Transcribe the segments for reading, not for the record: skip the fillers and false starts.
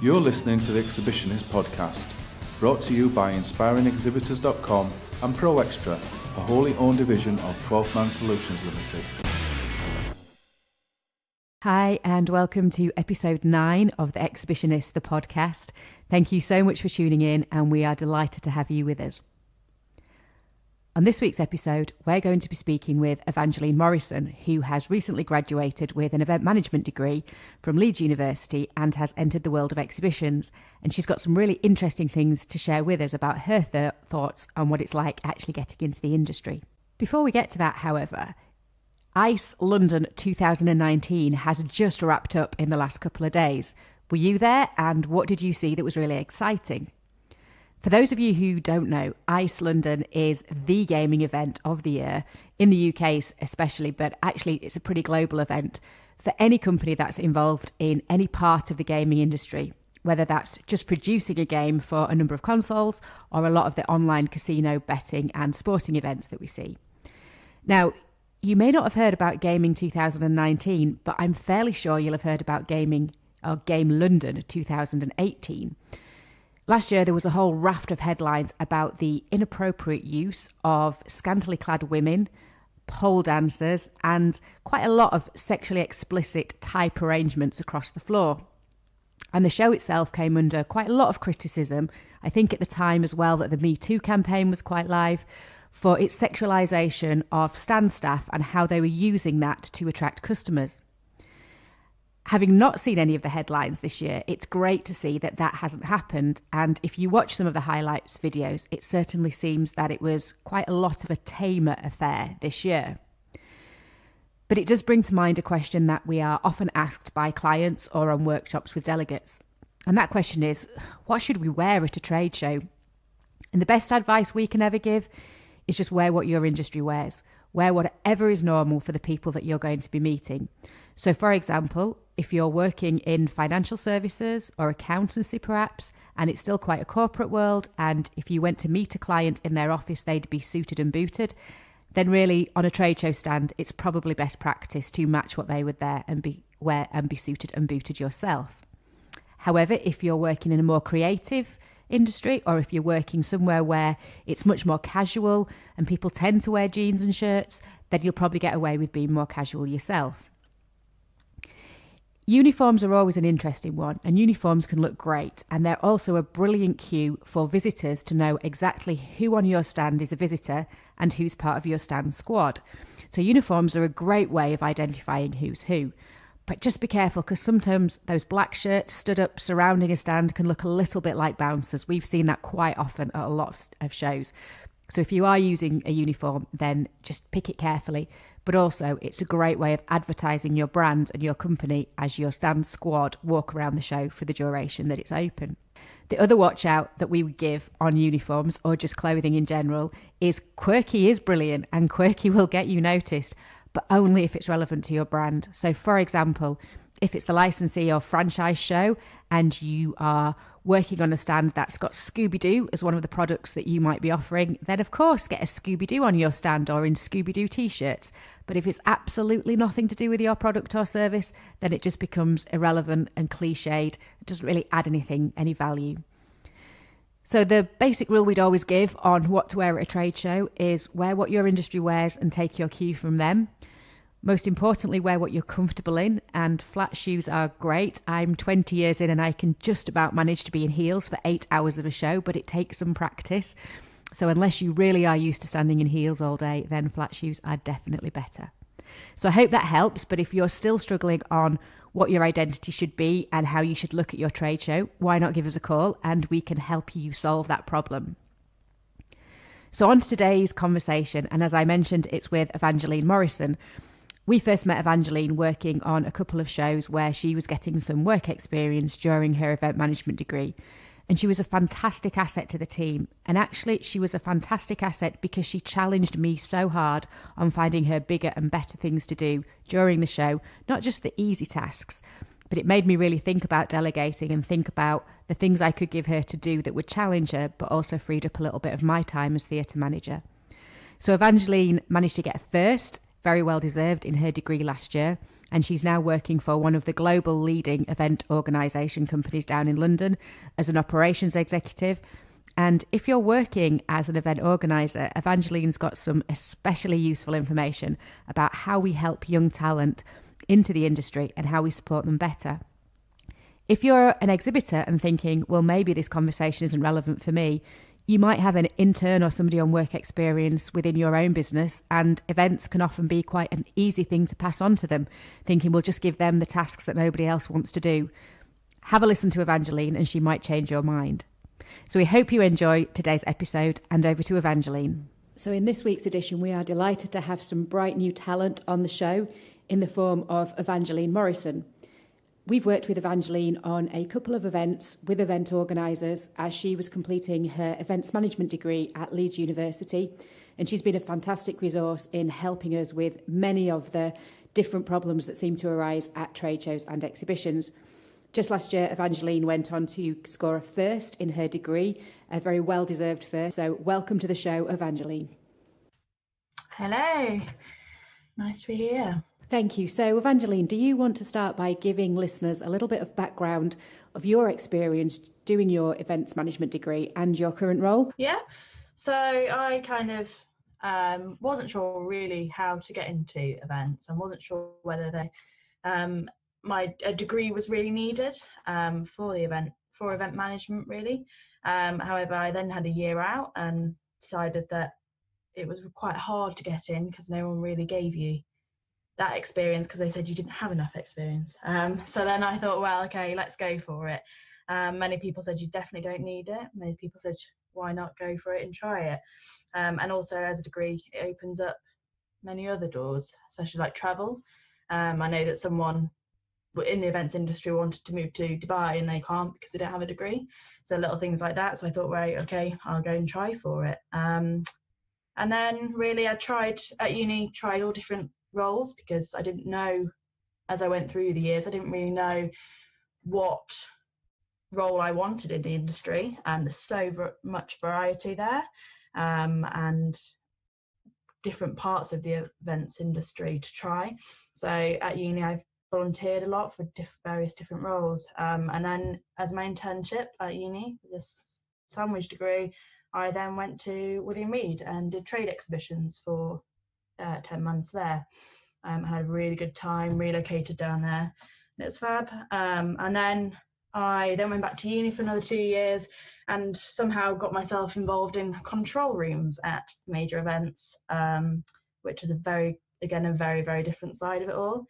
You're listening to the Exhibitionist Podcast, brought to you by inspiringexhibitors.com and Pro Extra, a wholly owned division of 12 Man Solutions Limited. Hi, and welcome to episode 9 of the Exhibitionist, the podcast. Thank you so much for tuning in, and we are delighted to have you with us. On this week's episode, we're going to be speaking with Evangeline Morrison, who has recently graduated with an event management degree from Leeds University and has entered the world of exhibitions. And she's got some really interesting things to share with us about her thoughts on what it's like actually getting into the industry. Before we get to that, however, ICE London 2019 has just wrapped up in the last couple of days. Were you there, and what did you see that was really exciting? For those of you who don't know, ICE London is the gaming event of the year, in the UK especially, but actually it's a pretty global event for any company that's involved in any part of the gaming industry, whether that's just producing a game for a number of consoles or a lot of the online casino, betting and sporting events that we see. Now, you may not have heard about Gaming 2019, but I'm fairly sure you'll have heard about Game London 2018. Last year, there was a whole raft of headlines about the inappropriate use of scantily clad women, pole dancers, and quite a lot of sexually explicit type arrangements across the floor. And the show itself came under quite a lot of criticism, I think at the time as well that the Me Too campaign was quite live, for its sexualisation of stand staff and how they were using that to attract customers. Having not seen any of the headlines this year, it's great to see that that hasn't happened. And if you watch some of the highlights videos, it certainly seems that it was quite a lot of a tamer affair this year. But it does bring to mind a question that we are often asked by clients or on workshops with delegates. And that question is, what should we wear at a trade show? And the best advice we can ever give is just wear what your industry wears. Wear whatever is normal for the people that you're going to be meeting. So, for example, if you're working in financial services or accountancy perhaps, and it's still quite a corporate world, and if you went to meet a client in their office, they'd be suited and booted, then really on a trade show stand, it's probably best practice to match what they would there and wear and be suited and booted yourself. However, if you're working in a more creative industry, or if you're working somewhere where it's much more casual and people tend to wear jeans and shirts, then you'll probably get away with being more casual yourself. Uniforms are always an interesting one, and uniforms can look great, and they're also a brilliant cue for visitors to know exactly who on your stand is a visitor and who's part of your stand squad. So uniforms are a great way of identifying who's who. But just be careful, because sometimes those black shirts stood up surrounding a stand can look a little bit like bouncers. We've seen that quite often at a lot of shows. So if you are using a uniform, then just pick it carefully. But also, it's a great way of advertising your brand and your company as your stand squad walk around the show for the duration that it's open. The other watch out that we would give on uniforms, or just clothing in general, is quirky is brilliant, and quirky will get you noticed, but only if it's relevant to your brand. So, for example, if it's the licensee or franchise show and you are working on a stand that's got Scooby-Doo as one of the products that you might be offering, then of course get a Scooby-Doo on your stand or in Scooby-Doo t-shirts. But if it's absolutely nothing to do with your product or service, then it just becomes irrelevant and cliched. It doesn't really add any value. So the basic rule we'd always give on what to wear at a trade show is wear what your industry wears and take your cue from them. Most importantly, wear what you're comfortable in, and flat shoes are great. I'm 20 years in and I can just about manage to be in heels for 8 hours of a show, but it takes some practice. So unless you really are used to standing in heels all day, then flat shoes are definitely better. So I hope that helps, but if you're still struggling on what your identity should be and how you should look at your trade show, why not give us a call and we can help you solve that problem. So on to today's conversation, and as I mentioned, it's with Evangeline Morrison. We first met Evangeline working on a couple of shows where she was getting some work experience during her event management degree. And she was a fantastic asset to the team. And actually, she was a fantastic asset because she challenged me so hard on finding her bigger and better things to do during the show, not just the easy tasks, but it made me really think about delegating and think about the things I could give her to do that would challenge her, but also freed up a little bit of my time as theatre manager. So Evangeline managed to get first very well deserved in her degree last year, and she's now working for one of the global leading event organisation companies down in London as an operations executive. And if you're working as an event organiser, Evangeline's got some especially useful information about how we help young talent into the industry and how we support them better. If you're an exhibitor and thinking, well, maybe this conversation isn't relevant for me, you might have an intern or somebody on work experience within your own business, and events can often be quite an easy thing to pass on to them, thinking we'll just give them the tasks that nobody else wants to do. Have a listen to Evangeline and she might change your mind. So we hope you enjoy today's episode, and over to Evangeline. So in this week's edition, we are delighted to have some bright new talent on the show in the form of Evangeline Morrison. We've worked with Evangeline on a couple of events with event organisers as she was completing her events management degree at Leeds University, and she's been a fantastic resource in helping us with many of the different problems that seem to arise at trade shows and exhibitions. Just last year, Evangeline went on to score a first in her degree, a very well-deserved first. So welcome to the show, Evangeline. Hello, nice to be here. Thank you. So Evangeline, do you want to start by giving listeners a little bit of background of your experience doing your events management degree and your current role? Yeah, so I kind of wasn't sure really how to get into events and wasn't sure whether they my degree was really needed for event management really. However, I then had a year out and decided that it was quite hard to get in because no one really gave you that experience because they said you didn't have enough experience. So then I thought, well, okay, let's go for it. Many people said you definitely don't need it. Many people said, why not go for it and try it? And also as a degree, it opens up many other doors, especially like travel. I know that someone in the events industry wanted to move to Dubai and they can't because they don't have a degree. So little things like that. So I thought, right, okay, I'll go and try for it. And then really I tried all different roles because I didn't know, as I went through the years, I didn't really know what role I wanted in the industry, and there's so much variety there, and different parts of the events industry to try. So at uni I've volunteered a lot for various different roles, and then as my internship at uni, this sandwich degree, I then went to William Reed and did trade exhibitions for 10 months there. Had a really good time, relocated down there, and it's fab. And then I went back to uni for another 2 years and somehow got myself involved in control rooms at major events, which is a very, very different side of it all.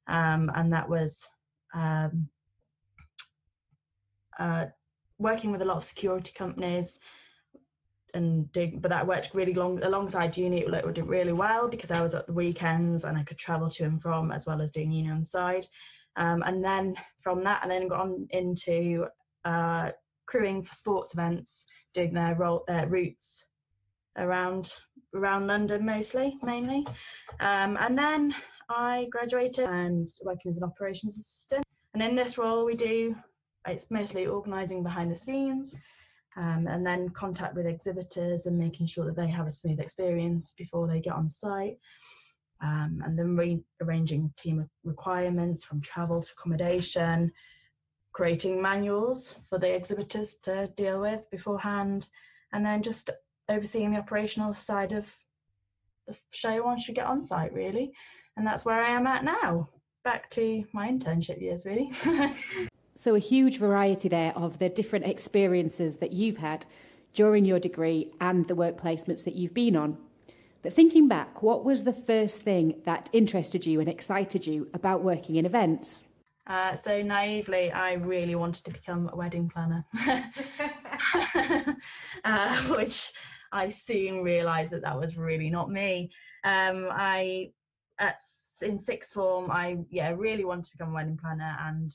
And that was working with a lot of security companies, but that worked really long alongside uni. It did really well because I was at the weekends and I could travel to and from as well as doing uni on the side. And then from that, I then got on into crewing for sports events, doing their routes around London mainly. And then I graduated and working as an operations assistant. And in this role it's mostly organising behind the scenes, and then contact with exhibitors and making sure that they have a smooth experience before they get on site, and then rearranging team requirements from travel to accommodation, creating manuals for the exhibitors to deal with beforehand, and then just overseeing the operational side of the show once you get on site really. And that's where I am at now. Back to my internship years really. So a huge variety there of the different experiences that you've had during your degree and the work placements that you've been on. But thinking back, what was the first thing that interested you and excited you about working in events? So naively, I really wanted to become a wedding planner, which I soon realised that was really not me. In sixth form, I really wanted to become a wedding planner, and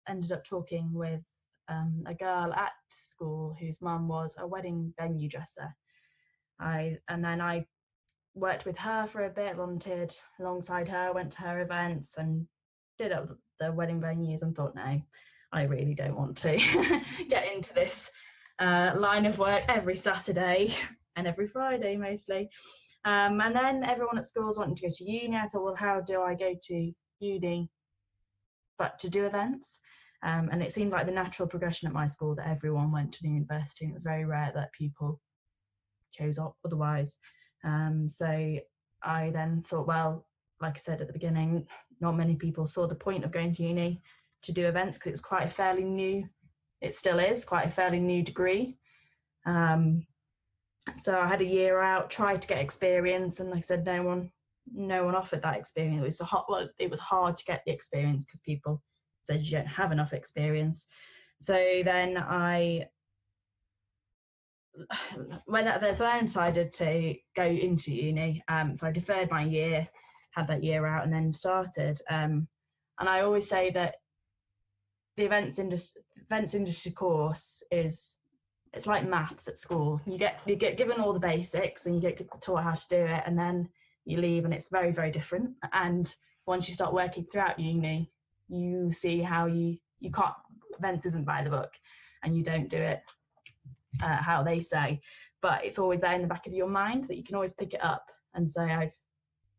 ended up talking with a girl at school whose mum was a wedding venue dresser. And then I worked with her for a bit, volunteered alongside her, went to her events and did up the wedding venues, and thought, no, I really don't want to get into this line of work every Saturday and every Friday mostly. And then everyone at school was wanting to go to uni. I thought, well, how do I go to uni but to do events? And it seemed like the natural progression at my school that everyone went to university, and it was very rare that people chose otherwise. So I then thought, well, like I said at the beginning, not many people saw the point of going to uni to do events, because it was quite a fairly new, it still is quite a fairly new degree. So I had a year out, tried to get experience, and like I said, no one offered that experience. It was hard to get the experience because people said you don't have enough experience. So then I decided to go into uni. So I deferred my year, had that year out, and then started. And I always say that the events industry course it's like maths at school. You get given all the basics and you get taught how to do it, and then you leave and it's very, very different. And once you start working throughout uni, you see how you can't, events isn't by the book, and you don't do it how they say, but it's always there in the back of your mind that you can always pick it up and say,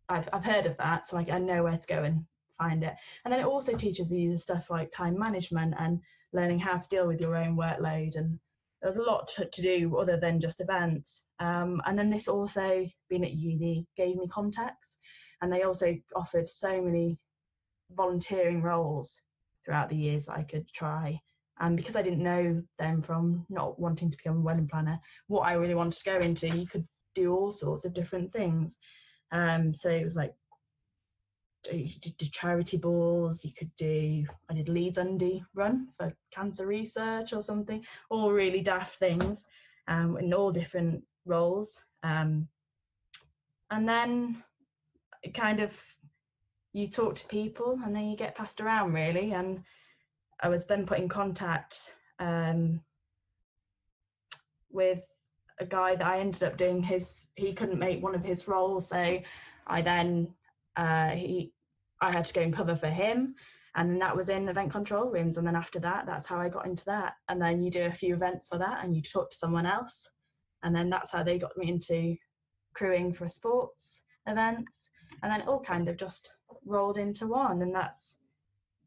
I've heard of that, so I know where to go and find it. And then it also teaches you stuff like time management and learning how to deal with your own workload, and there was a lot to do other than just events. And then this also, being at uni, gave me contacts, and they also offered so many volunteering roles throughout the years that I could try. And because I didn't know them from not wanting to become a wedding planner, what I really wanted to go into, you could do all sorts of different things. So it was like, you could do charity balls, I did Leeds Undie Run for cancer research or something, all really daft things, in all different roles. And then it kind of, you talk to people and then you get passed around really. And I was then put in contact with a guy that I ended up doing he couldn't make one of his roles, so I then I had to go and cover for him, and then that was in event control rooms. And then after that, that's how I got into that. And then you do a few events for that and you talk to someone else, and then that's how they got me into crewing for sports events. And then it all kind of just rolled into one, and that's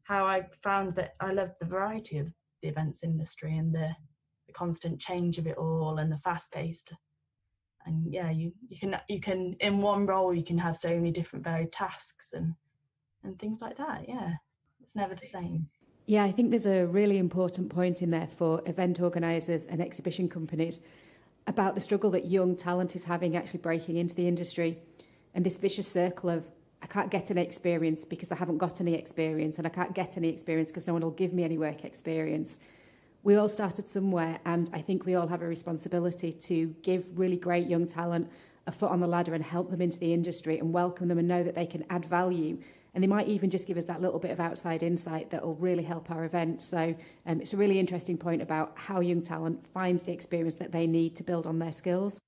how I found that I loved the variety of the events industry and the constant change of it all and the fast paced. And yeah, you can in one role you can have so many different varied tasks and things like that. Yeah, it's never the same. Yeah, I think there's a really important point in there for event organisers and exhibition companies about the struggle that young talent is having actually breaking into the industry, and this vicious circle of I can't get any experience because I haven't got any experience, and I can't get any experience because no one will give me any work experience. We all started somewhere, and I think we all have a responsibility to give really great young talent a foot on the ladder and help them into the industry and welcome them and know that they can add value. And they might even just give us that little bit of outside insight that will really help our event. So it's a really interesting point about how young talent finds the experience that they need to build on their skills.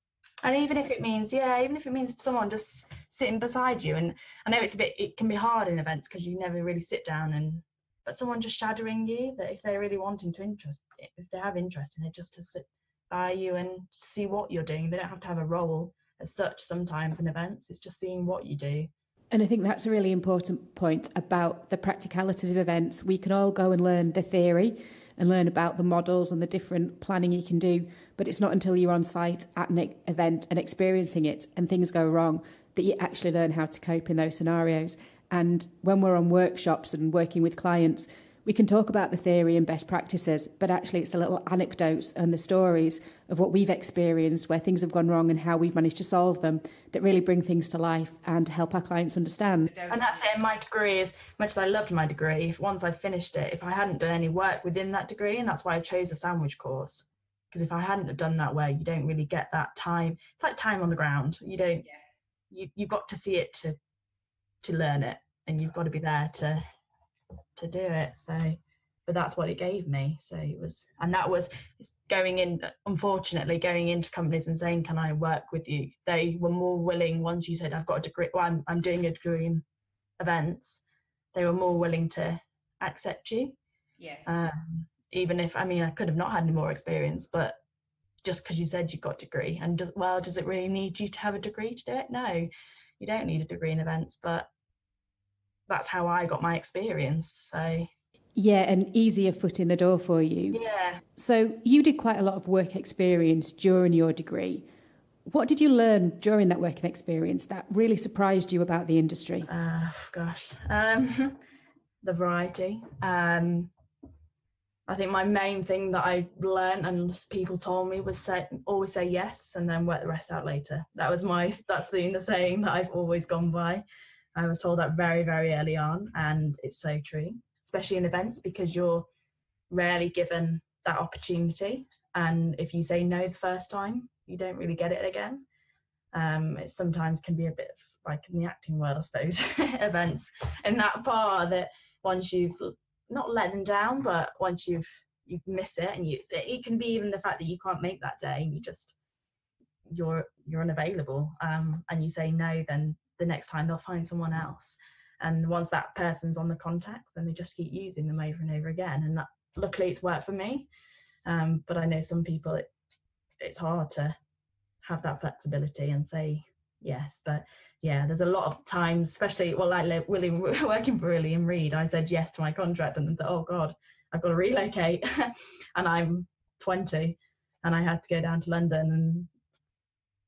And even if it means someone just sitting beside you, and I know it can be hard in events because you never really sit down, but someone just shadowing you, that if they're really if they have interest in it, just to sit by you and see what you're doing. They don't have to have a role as such sometimes in events, it's just seeing what you do. And I think that's a really important point about the practicalities of events. We can all go and learn the theory and learn about the models and the different planning you can do, but it's not until you're on site at an event and experiencing it and things go wrong that you actually learn how to cope in those scenarios. And when we're on workshops and working with clients, we can talk about the theory and best practices, but actually it's the little anecdotes and the stories of what we've experienced where things have gone wrong and how we've managed to solve them that really bring things to life and help our clients understand. And that's it. My degree, as much as I loved my degree, once I finished it, if I hadn't done any work within that degree, and that's why I chose a sandwich course, because if I hadn't have done that, where you don't really get that time, it's like time on the ground. You don't, you've got to see it to learn it, and you've got to be there to do it. So, but that's what it gave me. So it was, and that was unfortunately going into companies and saying, can I work with you? They were more willing, once you said I've got a degree, well, I'm doing a degree in events, they were more willing to accept you. Even if, I could have not had any more experience, but just because you said you got a degree. And does it really need you to have a degree to do it? No, you don't need a degree in events, but that's how I got my experience. So yeah, an easier foot in the door for you. yeah. So you did quite a lot of work experience during your degree. What did you learn during that working experience that really surprised you about the industry? The variety. I think my main thing that I learned and people told me was always say yes and then work the rest out later. That's the saying that I've always gone by. I was told that very, very early on, and it's so true, especially in events, because you're rarely given that opportunity. And if you say no the first time, you don't really get it again. It sometimes can be a bit of, like in the acting world, I suppose, events in that part that once you've not let them down, but once you miss it, and it can be even the fact that you can't make that day and you're unavailable, and you say no, then the next time they'll find someone else. And once that person's on the contacts, then they just keep using them over and over again. And that, luckily it's worked for me. But I know some people, it's hard to have that flexibility and say yes. But yeah, there's a lot of times, especially like working for Willie and Reed, I said yes to my contract and thought, oh God, I've got to relocate. And I'm 20 and I had to go down to London, and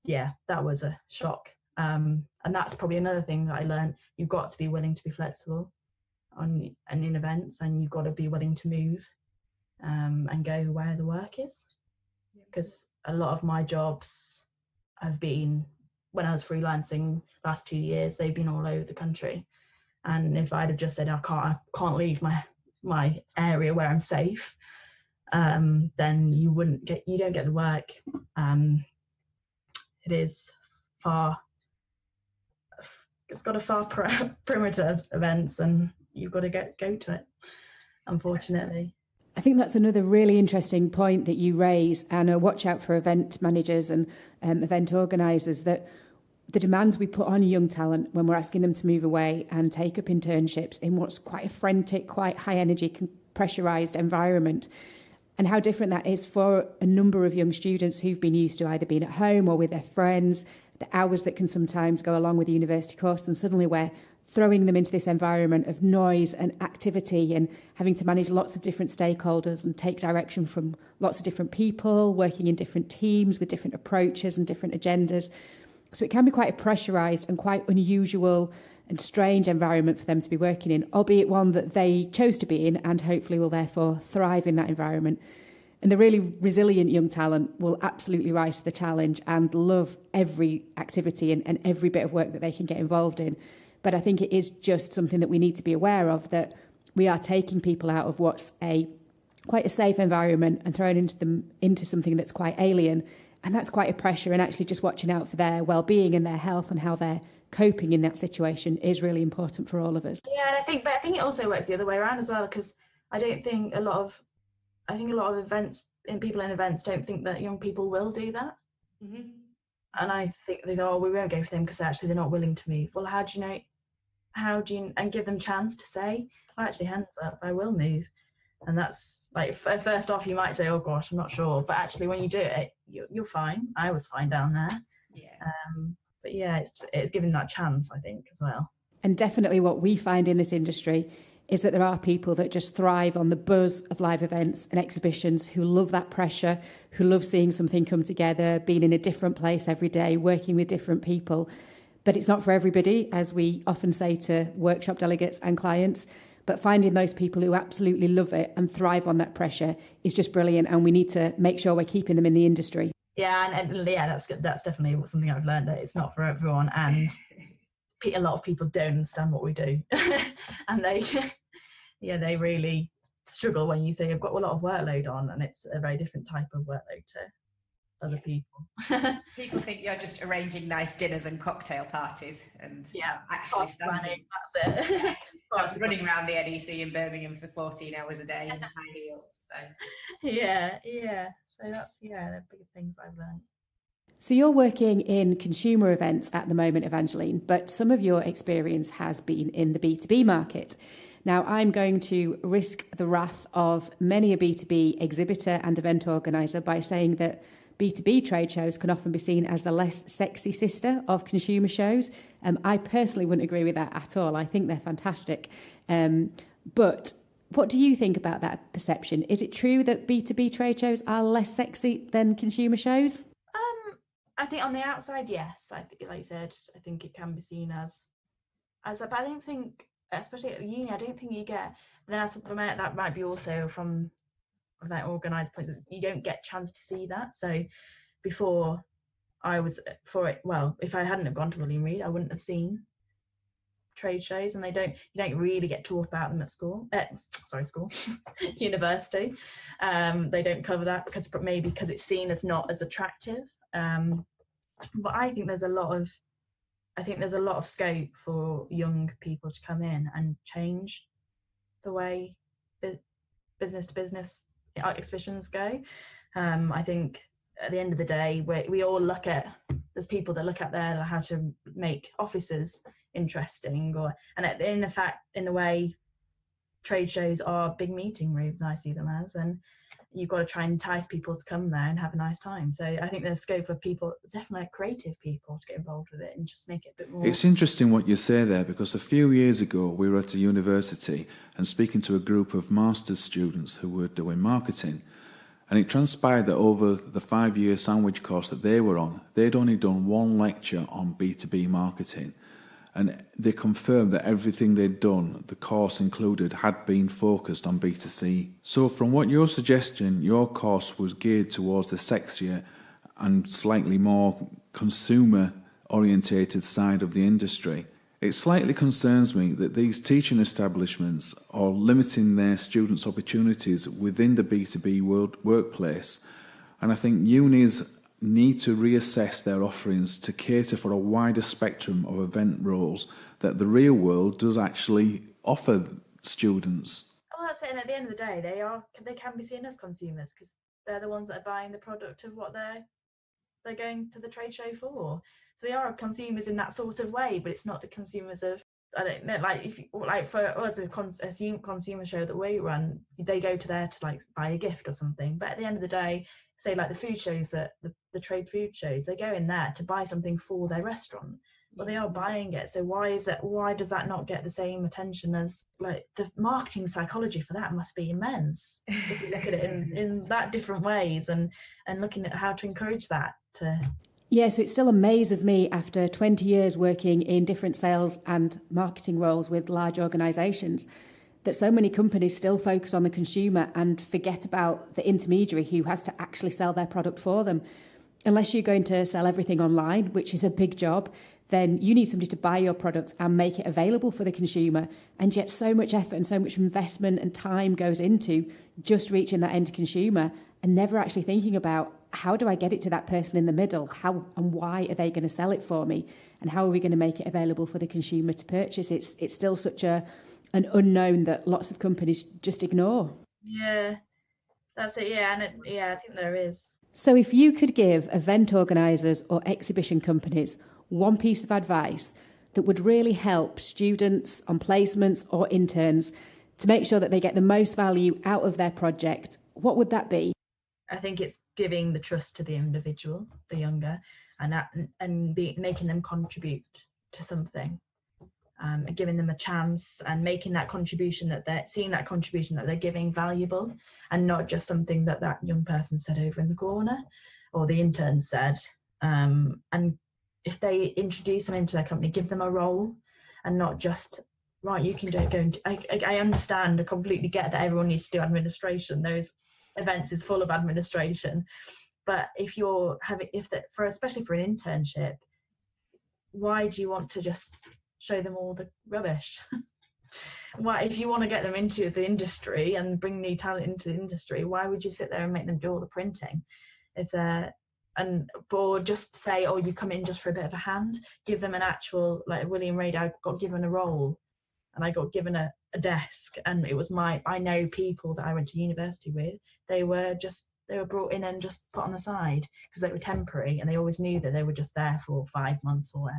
yeah, that was a shock. And that's probably another thing that I learned. You've got to be willing to be flexible in events, and you've got to be willing to move and go where the work is. Because a lot of my jobs have been, when I was freelancing last 2 years, they've been all over the country. And if I'd have just said I can't leave my area where I'm safe, then you don't get the work. It's got a far perimeter events, and you've got to go to it, unfortunately. I think that's another really interesting point that you raise, and watch out for event managers and event organisers, that the demands we put on young talent when we're asking them to move away and take up internships in what's quite a frantic, quite high energy, pressurised environment, and how different that is for a number of young students who've been used to either being at home or with their friends, the hours that can sometimes go along with the university course, and suddenly we're throwing them into this environment of noise and activity and having to manage lots of different stakeholders and take direction from lots of different people, working in different teams with different approaches and different agendas. So it can be quite a pressurised and quite unusual and strange environment for them to be working in, albeit one that they chose to be in and hopefully will therefore thrive in that environment. And the really resilient young talent will absolutely rise to the challenge and love every activity and every bit of work that they can get involved in. But I think it is just something that we need to be aware of, that we are taking people out of what's quite a safe environment and throwing them into something that's quite alien. And that's quite a pressure, and actually just watching out for their well-being and their health and how they're coping in that situation is really important for all of us. Yeah, and I think it also works the other way around as well, because I think a lot of events and people in events don't think that young people will do that. Mm-hmm. And I think they go, oh, we won't go for them because actually they're not willing to move. Well, how do you and give them chance to say, well, actually, hands up, I will move. And that's like, first off, you might say, oh gosh, I'm not sure. But actually, when you do it, you're fine. I was fine down there. Yeah. But yeah, it's giving that chance, I think, as well. And definitely what we find in this industry is that there are people that just thrive on the buzz of live events and exhibitions, who love that pressure, who love seeing something come together, being in a different place every day, working with different people. But it's not for everybody, as we often say to workshop delegates and clients. But finding those people who absolutely love it and thrive on that pressure is just brilliant, and we need to make sure we're keeping them in the industry. Yeah, and yeah, that's definitely something I've learned, that it's not for everyone, and a lot of people don't understand what we do, and they really struggle when you say you've got a lot of workload on, and it's a very different type of workload to other people. People think you're just arranging nice dinners and cocktail parties, and actually standing. That's it. Running around the NEC in Birmingham for 14 hours a day in high heels. So yeah. So that's the big things I've learned. So you're working in consumer events at the moment, Evangeline, but some of your experience has been in the B2B market. Now, I'm going to risk the wrath of many a B2B exhibitor and event organiser by saying that B2B trade shows can often be seen as the less sexy sister of consumer shows. I personally wouldn't agree with that at all. I think they're fantastic. But what do you think about that perception? Is it true that B2B trade shows are less sexy than consumer shows? I think on the outside, yes. I think, like you said, I think it can be seen as but I don't think, especially at uni, I don't think you get. Then that might be also from that organised point that you don't get a chance to see that. So before I was for it, well, if I hadn't have gone to William Reed, I wouldn't have seen trade shows, and you don't really get taught about them at school. University. They don't cover that because it's seen as not as attractive. But I think there's a lot of scope for young people to come in and change the way business to business exhibitions go. I think at the end of the day, we all there's people that look at there how to make offices interesting, in a way, trade shows are big meeting rooms. I see them as, and you've got to try and entice people to come there and have a nice time. So I think there's scope for people, definitely creative people, to get involved with it and just make it a bit more. It's interesting what you say there, because a few years ago we were at a university and speaking to a group of master's students who were doing marketing, and it transpired that over the 5-year sandwich course that they were on, they'd only done one lecture on B2B marketing. And they confirmed that everything they'd done, the course included, had been focused on B2C. So from what you're suggesting, your course was geared towards the sexier and slightly more consumer-orientated side of the industry. It slightly concerns me that these teaching establishments are limiting their students' opportunities within the B2B workplace. And I think unis need to reassess their offerings to cater for a wider spectrum of event roles that the real world does actually offer students. Oh, that's it. And at the end of the day, they can be seen as consumers because they're the ones that are buying the product of what they're going to the trade show for. So they are consumers in that sort of way, but it's not the consumers of, I don't know, for us, a consumer show that we run, they go to there to buy a gift or something. But at the end of the day, say the food shows, the trade food shows, they go in there to buy something for their restaurant. But they are buying it. So why does that not get the same attention as the marketing psychology for that must be immense if you look at it in that different ways and looking at how to encourage that to. Yeah, so it still amazes me after 20 years working in different sales and marketing roles with large organisations that so many companies still focus on the consumer and forget about the intermediary who has to actually sell their product for them. Unless you're going to sell everything online, which is a big job, then you need somebody to buy your products and make it available for the consumer. And yet so much effort and so much investment and time goes into just reaching that end consumer and never actually thinking about how do I get it to that person in the middle? How and why are they going to sell it for me? And how are we going to make it available for the consumer to purchase? It's still such an unknown that lots of companies just ignore. Yeah, that's it. Yeah, I think there is. So if you could give event organisers or exhibition companies one piece of advice that would really help students on placements or interns to make sure that they get the most value out of their project, what would that be? I think it's giving the trust to the individual, the younger, and making them contribute to something, giving them a chance and making that contribution that they're giving valuable and not just something that young person said over in the corner or the intern said. And if they introduce them into their company, give them a role and not just, right, you can do it. I understand, I completely get that everyone needs to do administration. Those events is full of administration, but especially for an internship, why do you want to just show them all the rubbish? Why, if you want to get them into the industry and bring new talent into the industry, why would you sit there and make them do all the printing? Or just say, oh, you come in just for a bit of a hand. Give them an actual, like William Reid, I got given a role and I got given a desk, and it was I know people that I went to university with, they were brought in and just put on the side because they were temporary, and they always knew that they were just there for 5 months or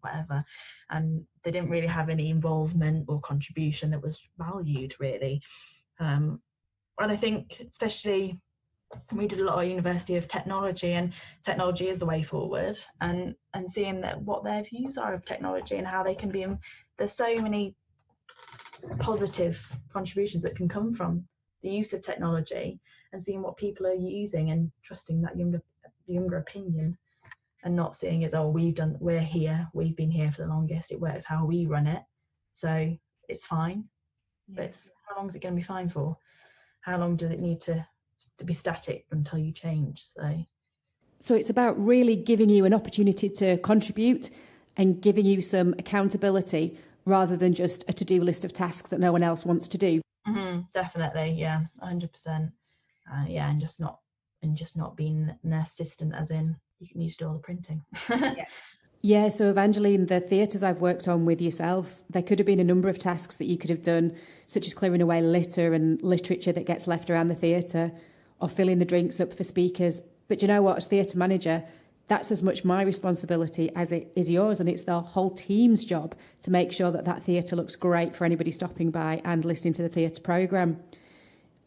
whatever, and they didn't really have any involvement or contribution that was valued really. And I think especially we did a lot of University of Technology, and technology is the way forward, and seeing that what their views are of technology and how they can be, there's so many positive contributions that can come from the use of technology, and seeing what people are using and trusting that younger opinion, and not seeing as, oh, we're here, we've been here for the longest, it works how we run it, so it's fine. But how long is it going to be fine for? How long does it need to be static until you change? So it's about really giving you an opportunity to contribute and giving you some accountability, rather than just a to-do list of tasks that no one else wants to do. Definitely, yeah, 100%. And just not being an assistant, as in you can use to do all the printing. Yeah, so Evangeline, the theatres I've worked on with yourself, there could have been a number of tasks that you could have done, such as clearing away litter and literature that gets left around the theatre, or filling the drinks up for speakers. But you know what, as theatre manager, that's as much my responsibility as it is yours, and it's the whole team's job to make sure that theatre looks great for anybody stopping by and listening to the theatre programme.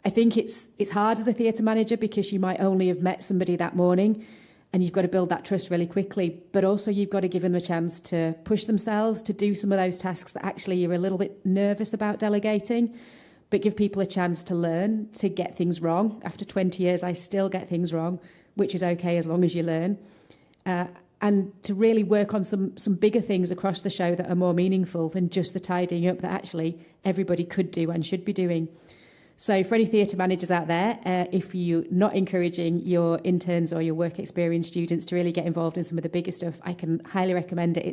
I think it's hard as a theatre manager, because you might only have met somebody that morning, and you've got to build that trust really quickly, but also you've got to give them a chance to push themselves to do some of those tasks that actually you're a little bit nervous about delegating, but give people a chance to learn, to get things wrong. After 20 years, I still get things wrong, which is okay as long as you learn. And to really work on some bigger things across the show that are more meaningful than just the tidying up that actually everybody could do and should be doing. So for any theatre managers out there, if you're not encouraging your interns or your work experience students to really get involved in some of the bigger stuff, I can highly recommend it.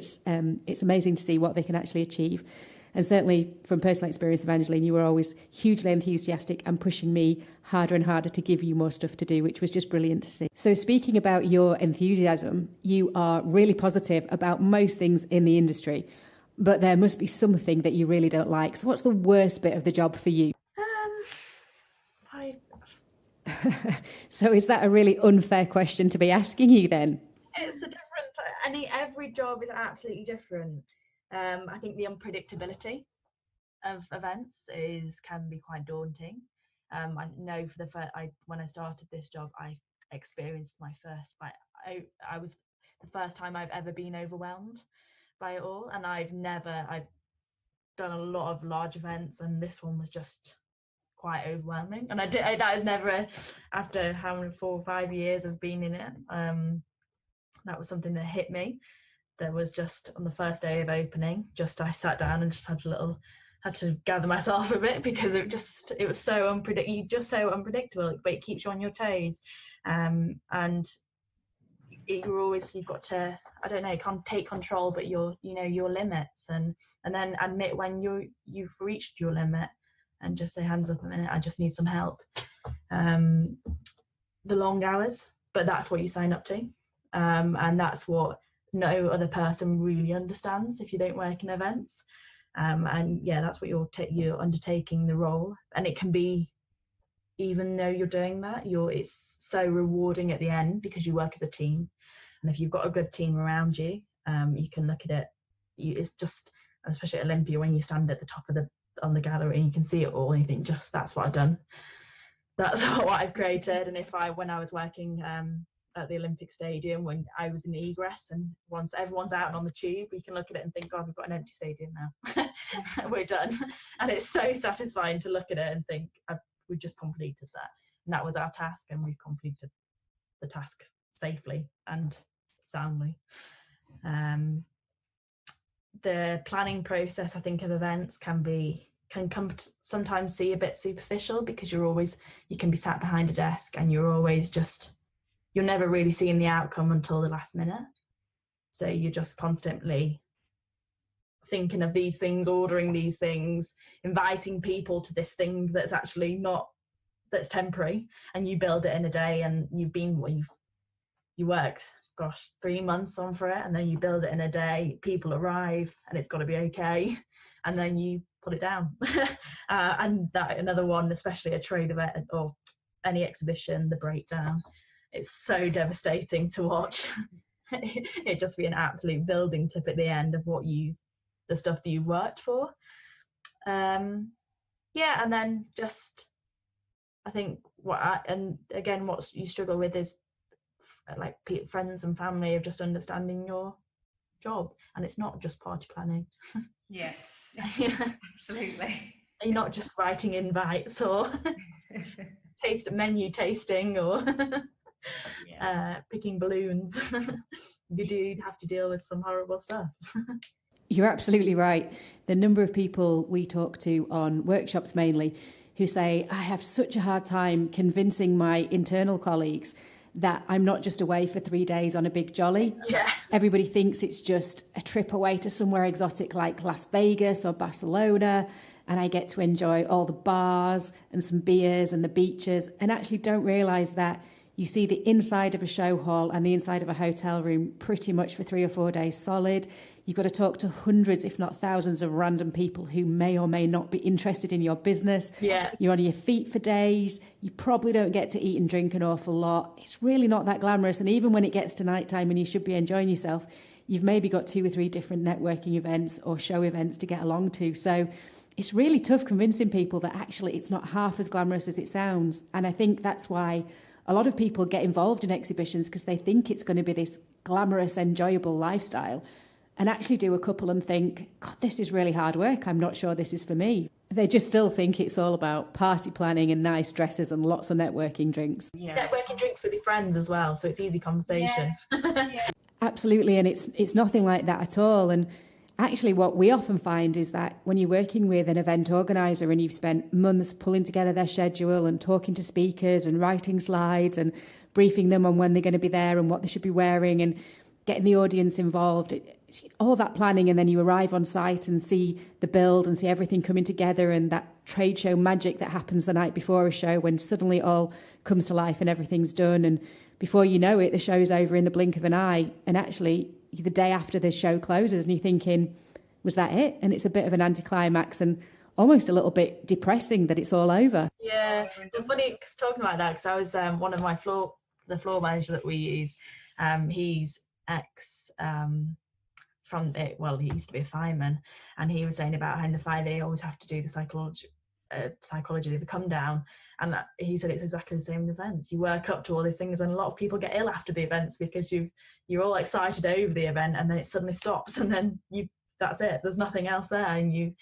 It's amazing to see what they can actually achieve. And certainly from personal experience, Evangeline, you were always hugely enthusiastic and pushing me harder and harder to give you more stuff to do, which was just brilliant to see. So speaking about your enthusiasm, you are really positive about most things in the industry, but there must be something that you really don't like. So what's the worst bit of the job for you? So is that a really unfair question to be asking you then? It's a different, every job is absolutely different. I think the unpredictability of events can be quite daunting. I know when I started this job, I experienced my first, I was the first time I've ever been overwhelmed by it all, and I've done a lot of large events, and this one was just quite overwhelming. And that is never, after how many 4 or 5 years of being in it, that was something that hit me. There was just on the first day of opening, I sat down and just had to gather myself a bit, because it was so unpredictable, but it keeps you on your toes, and you've got to, I don't know, can't take control, but your limits, and then admit when you've reached your limit, and just say, hands up a minute, I just need some help. The long hours, but that's what you sign up to, and that's what no other person really understands if you don't work in events. And yeah, that's what you're undertaking the role, and it can be, even though you're doing that, it's so rewarding at the end, because you work as a team, and if you've got a good team around you, you can look at it. It's just, especially at Olympia, when you stand at the top on the gallery and you can see it all, and you think, just that's what I've done, that's what I've created. And when I was working at the Olympic Stadium, when I was in egress, and once everyone's out and on the tube, you can look at it and think, God, we've got an empty stadium now. We're done. And it's so satisfying to look at it and think, we've just completed that, and that was our task, and we've completed the task safely and soundly. The planning process, I think, of events can sometimes see a bit superficial, because you can be sat behind a desk, and you're never really seeing the outcome until the last minute. So you're just constantly thinking of these things, ordering these things, inviting people to this thing that's actually that's temporary, and you build it in a day, and you worked 3 months on for it, and then you build it in a day, people arrive, and it's got to be okay, and then you put it down. And that another one, especially a trade event or any exhibition, the breakdown, it's so devastating to watch. It'd just be an absolute building tip at the end of the stuff that you've worked for. And then just I think what you struggle with is like friends and family of just understanding your job, and it's not just party planning. Yeah. Absolutely. You're not just writing invites or menu tasting or picking balloons. You do have to deal with some horrible stuff. You're absolutely right. The number of people we talk to on workshops mainly who say, I have such a hard time convincing my internal colleagues that I'm not just away for 3 days on a big jolly. Yeah. Everybody thinks it's just a trip away to somewhere exotic like Las Vegas or Barcelona, and I get to enjoy all the bars and some beers and the beaches, and actually don't realise that you see the inside of a show hall and the inside of a hotel room pretty much for 3 or 4 days solid. You've got to talk to hundreds, if not thousands, of random people who may or may not be interested in your business. Yeah. You're on your feet for days. You probably don't get to eat and drink an awful lot. It's really not that glamorous. And even when it gets to nighttime and you should be enjoying yourself, you've maybe got 2 or 3 different networking events or show events to get along to. So it's really tough convincing people that actually it's not half as glamorous as it sounds. And I think that's why a lot of people get involved in exhibitions, because they think it's going to be this glamorous, enjoyable lifestyle, and actually do a couple and think, God, this is really hard work. I'm not sure this is for me. They just still think it's all about party planning and nice dresses and lots of networking drinks. Yeah. Networking drinks with your friends as well, so it's easy conversation. Yeah. Absolutely, and it's nothing like that at all. And actually what we often find is that when you're working with an event organiser and you've spent months pulling together their schedule and talking to speakers and writing slides and briefing them on when they're going to be there and what they should be wearing and getting the audience involved, it's all that planning, and then you arrive on site and see the build and see everything coming together, and that trade show magic that happens the night before a show when suddenly it all comes to life and everything's done, and before you know it, the show's over in the blink of an eye, and actually the day after the show closes and you're thinking, was that it? And it's a bit of an anticlimax and almost a little bit depressing that it's all over. Yeah, it's funny talking about that, because I was one of my floor manager that we use, he's ex from it. Well, he used to be a fireman, and he was saying about how in the fire they always have to do the psychology of the come down, and he said it's exactly the same in events. You work up to all these things, and a lot of people get ill after the events because you're all excited over the event, and then it suddenly stops, and then that's it. There's nothing else there, and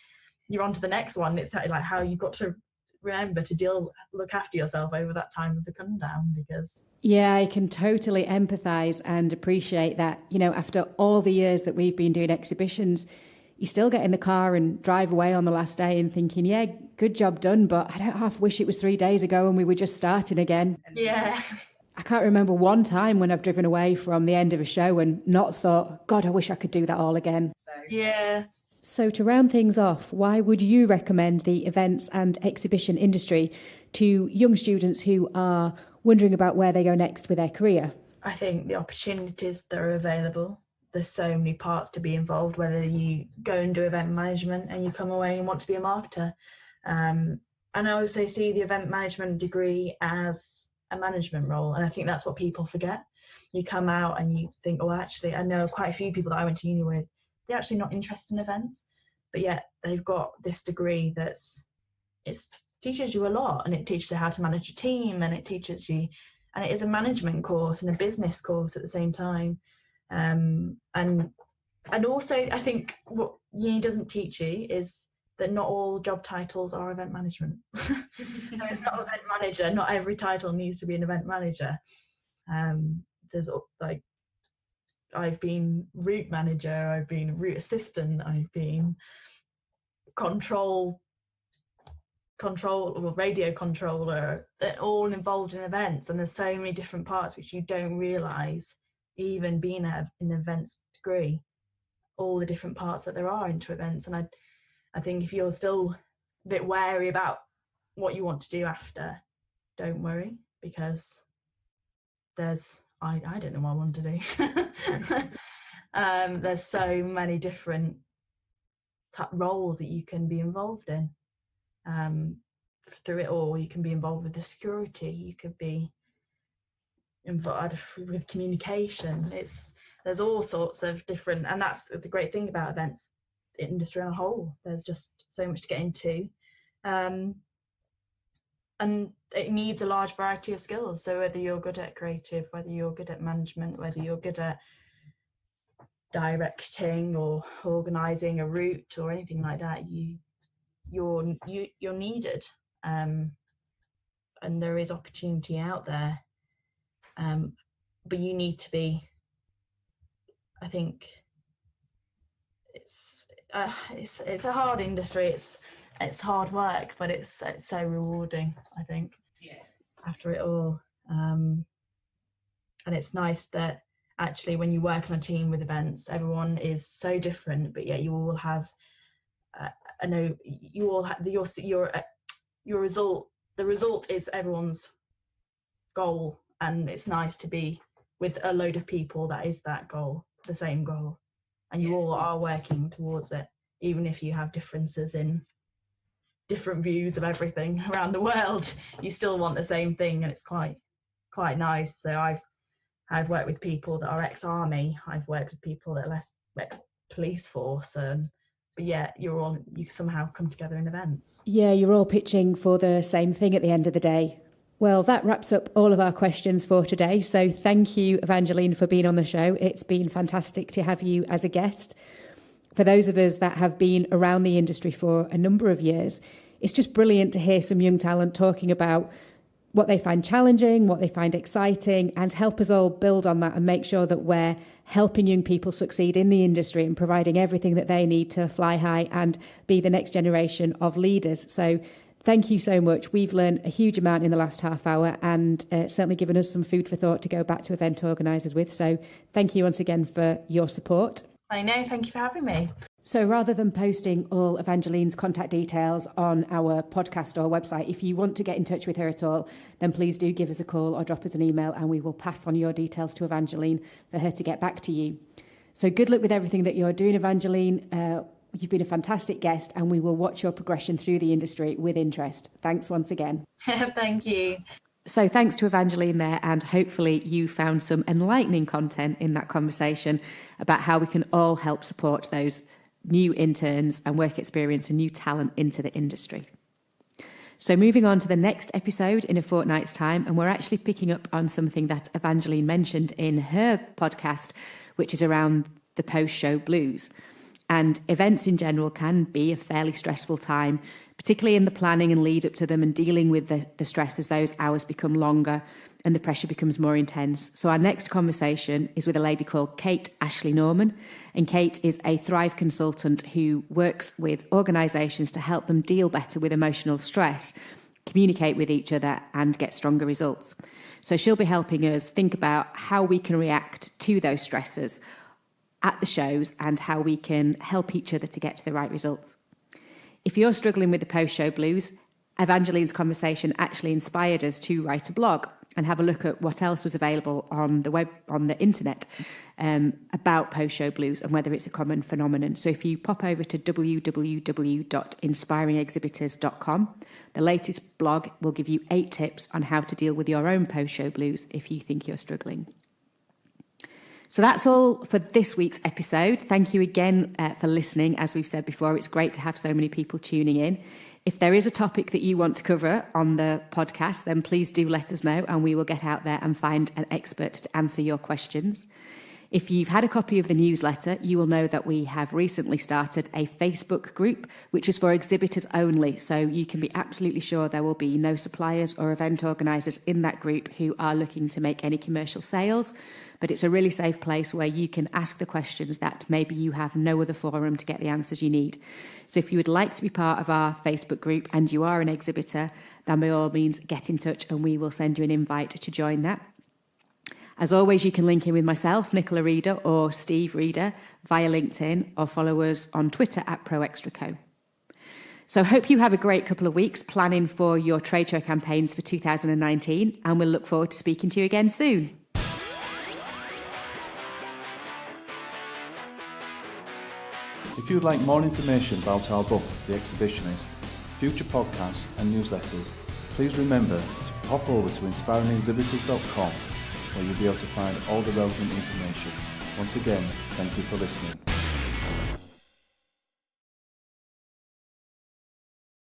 you're on to the next one. It's like how you've got to remember to look after yourself over that time of the come down, because yeah, I can totally empathise and appreciate that. After all the years that we've been doing exhibitions, you still get in the car and drive away on the last day and thinking, yeah, good job done, but I don't half wish it was 3 days ago and we were just starting again. Yeah. I can't remember one time when I've driven away from the end of a show and not thought, God, I wish I could do that all again. Yeah. So to round things off, why would you recommend the events and exhibition industry to young students who are wondering about where they go next with their career? I think the opportunities that are available, there's so many parts to be involved, whether you go and do event management and you come away and want to be a marketer. And I also see the event management degree as a management role, and I think that's what people forget. You come out and you think, oh, actually, I know quite a few people that I went to uni with, they're actually not interested in events, but yet they've got this degree it teaches you a lot, and it teaches you how to manage a team, and it teaches you, and it is a management course and a business course at the same time. And also I think what uni doesn't teach you is that not all job titles are event management. So it's not event manager, not every title needs to be an event manager. There's like, I've been route manager, I've been route assistant, I've been radio controller. They're all involved in events, and there's so many different parts which you don't realise, even being at an events degree, all the different parts that there are into events. And I think if you're still a bit wary about what you want to do after, don't worry, because I don't know what I want to do. There's so many different roles that you can be involved in. Through it all, you can be involved with the security, you could be involved with communication. There's all sorts of different, and that's the great thing about events industry on a whole. There's just so much to get into. And and it needs a large variety of skills. So whether you're good at creative, whether you're good at management, whether you're good at directing or organising a route or anything like that, you're needed, and there is opportunity out there, but you need to be, I think it's a hard industry, it's hard work, but it's so rewarding, I think, after it all, and it's nice that actually when you work on a team with events, everyone is so different, but yet you all have your result. The result is everyone's goal, and it's nice to be with a load of people that is that goal, the same goal, and you all are working towards it, even if you have differences in different views of everything around the world. You still want the same thing, and it's quite nice. So I've worked with people that are ex-army. I've worked with people that are ex-police force, but yeah, you somehow come together in events. Yeah, you're all pitching for the same thing at the end of the day. Well, that wraps up all of our questions for today. So thank you, Evangeline, for being on the show. It's been fantastic to have you as a guest. For those of us that have been around the industry for a number of years, it's just brilliant to hear some young talent talking about what they find challenging, what they find exciting, and help us all build on that and make sure that we're helping young people succeed in the industry and providing everything that they need to fly high and be the next generation of leaders. So thank you so much. We've learned a huge amount in the last half hour, and certainly given us some food for thought to go back to event organisers with. So thank you once again for your support. I know, thank you for having me. So rather than posting all Evangeline's contact details on our podcast or website, if you want to get in touch with her at all, then please do give us a call or drop us an email, and we will pass on your details to Evangeline for her to get back to you. So good luck with everything that you're doing, Evangeline. You've been a fantastic guest, and we will watch your progression through the industry with interest. Thanks once again. Thank you. So thanks to Evangeline there, and hopefully you found some enlightening content in that conversation about how we can all help support those new interns and work experience and new talent into the industry. So moving on to the next episode in a fortnight's time, and we're actually picking up on something that Evangeline mentioned in her podcast, which is around the post-show blues. And events in general can be a fairly stressful time, particularly in the planning and lead up to them and dealing with the stress as those hours become longer and the pressure becomes more intense. So our next conversation is with a lady called Kate Ashley Norman. And Kate is a Thrive consultant who works with organisations to help them deal better with emotional stress, communicate with each other and get stronger results. So she'll be helping us think about how we can react to those stresses at the shows and how we can help each other to get to the right results. If you're struggling with the post-show blues, Evangeline's conversation actually inspired us to write a blog and have a look at what else was available on the web, on the internet, about post-show blues and whether it's a common phenomenon. So if you pop over to www.inspiringexhibitors.com, the latest blog will give you 8 tips on how to deal with your own post-show blues if you think you're struggling. So that's all for this week's episode. Thank you again for listening. As we've said before, it's great to have so many people tuning in. If there is a topic that you want to cover on the podcast, then please do let us know and we will get out there and find an expert to answer your questions. If you've had a copy of the newsletter, you will know that we have recently started a Facebook group, which is for exhibitors only. So you can be absolutely sure there will be no suppliers or event organisers in that group who are looking to make any commercial sales. But it's a really safe place where you can ask the questions that maybe you have no other forum to get the answers you need. So if you would like to be part of our Facebook group and you are an exhibitor, then by all means get in touch and we will send you an invite to join that. As always, you can link in with myself, Nicola Reader, or Steve Reader via LinkedIn, or follow us on Twitter at ProExtraCo. So hope you have a great couple of weeks planning for your trade show campaigns for 2019, and we'll look forward to speaking to you again soon. If you'd like more information about our book, The Exhibitionist, future podcasts and newsletters, please remember to pop over to inspiringexhibitors.com, where you'll be able to find all the relevant information. Once again, thank you for listening.